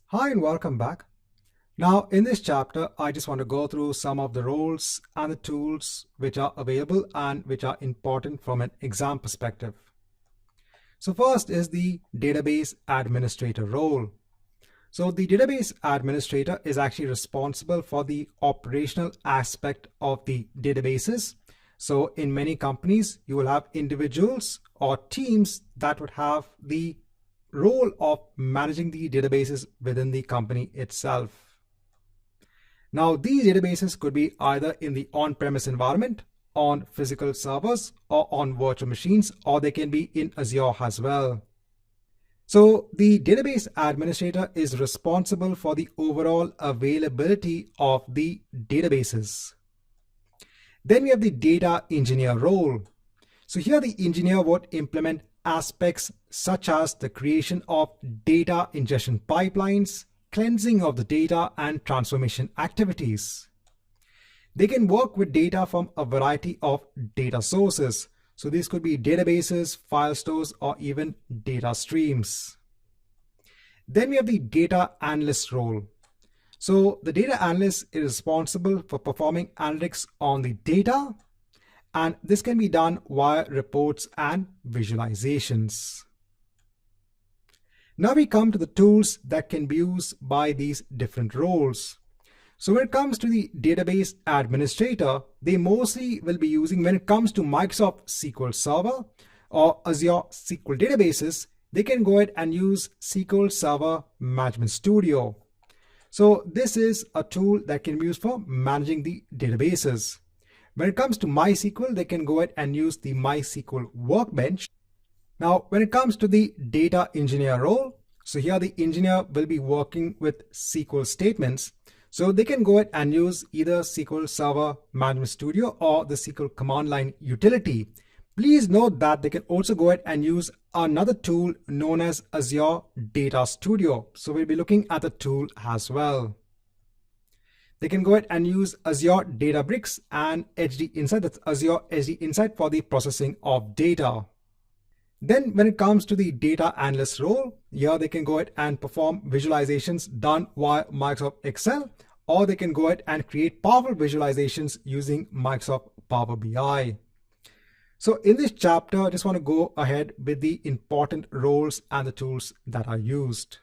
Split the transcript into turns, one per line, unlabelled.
Hi and welcome back. Now in this chapter, I just want to go through some of the roles and the tools which are available and which are important from an exam perspective. So first is the database administrator role. So the database administrator is actually responsible for the operational aspect of the databases. So in many companies, you will have individuals or teams that would have the role of managing the databases within the company itself. Now, these databases could be either in the on-premise environment, on physical servers, or on virtual machines, or they can be in Azure as well. So the database administrator is responsible for the overall availability of the databases. Then we have the data engineer role. So here the engineer would implement aspects such as the creation of data ingestion pipelines, cleansing of the data, and transformation activities. They can work with data from a variety of data sources. So these could be databases, file stores, or even data streams. Then we have the data analyst role. So the data analyst is responsible for performing analytics on the data, and this can be done via reports and visualizations. Now we come to the tools that can be used by these different roles. So when it comes to the database administrator, they mostly will be using, when it comes to Microsoft SQL Server or Azure SQL databases, they can go ahead and use SQL Server Management Studio. So this is a tool that can be used for managing the databases. When it comes to MySQL, they can go ahead and use the MySQL Workbench. Now, when it comes to the data engineer role, so here the engineer will be working with SQL statements. So they can go ahead and use either SQL Server Management Studio or the SQL command line utility. Please note that they can also go ahead and use another tool known as Azure Data Studio. So we'll be looking at the tool as well. They can go ahead and use Azure Databricks and HD Insight, that's Azure HD Insight, for the processing of data. Then when it comes to the data analyst role, here they can go ahead and perform visualizations done via Microsoft Excel, or they can go ahead and create powerful visualizations using Microsoft Power BI. So in this chapter, I just want to go ahead with the important roles and the tools that are used.